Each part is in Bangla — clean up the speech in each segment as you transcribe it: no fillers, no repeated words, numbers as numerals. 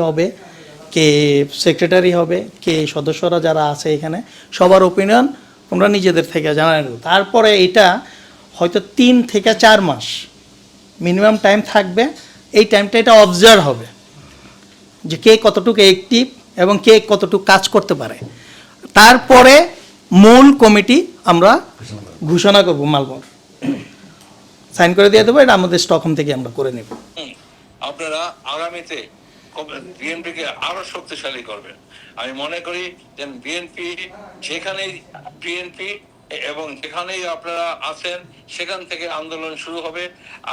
হবে, কে সেক্রেটারি হবে, কে সদস্যরা যারা আছে এখানে সবার ওপিনিয়ন তোমরা নিজেদের থেকে জানানো। তারপরে এটা হয়তো 3 থেকে 4 মাস মিনিমাম টাইম থাকবে। এই টাইমটা এটা অবজার্ভ হবে যে কে কতটুকু অ্যাক্টিভ এবং কে কতটুকু কাজ করতে পারে। তারপরে মূল কমিটি আমরা ঘোষণা করব, মালবর সাইন করে দিয়ে দেবো, এটা আমাদের স্টকহোম থেকে আমরা করে নেব। আপনারা আগামীতে বিএনপিকে আরো শক্তিশালী করবেন। আমি মনে করি যে বিএনপি যেখানেই বিএনপি এবং যেখানেই আপনারা আছেন সেখান থেকে আন্দোলন শুরু হবে।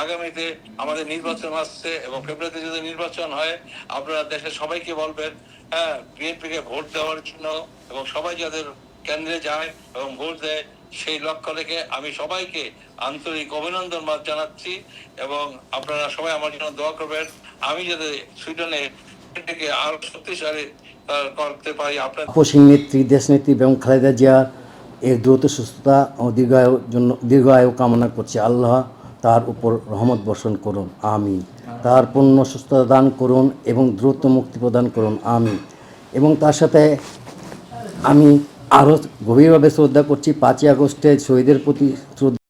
আগামীতে আমাদের নির্বাচন আসছে এবং ফেব্রুয়ারিতে যদি নির্বাচন হয় আপনারা দেশের সবাইকে বলবেন হ্যাঁ বিএনপিকে ভোট দেওয়ার জন্য, এবং সবাই যাদের কেন্দ্রে যায় এবং ভোট দেয় সেই লক্ষ্য রেখে আমি সবাইকে আন্তরিক অভিনন্দন জানাচ্ছি এবং আপনারা সবাই আমার জন্য দোয়া করবেন। আমি যাতে সুইডেনে থেকে আরো শক্তিশালী করতে পারি। আপনার আপসীন নেত্রী, দেশনেত্রী এবং খালেদা জিয়ার এর দ্রুত সুস্থতা ও দীর্ঘ আয়ু কামনা করছি। আল্লাহ তার উপর রহমত বর্ষণ করুন, আমিন। তার পূর্ণ সুস্থতা দান করুন এবং দ্রুত মুক্তি প্রদান করুন, আমিন। এবং তার সাথে আমি আরও গভীরভাবে শ্রদ্ধা করছি 5ই আগস্টে শহীদের প্রতি শ্রদ্ধা।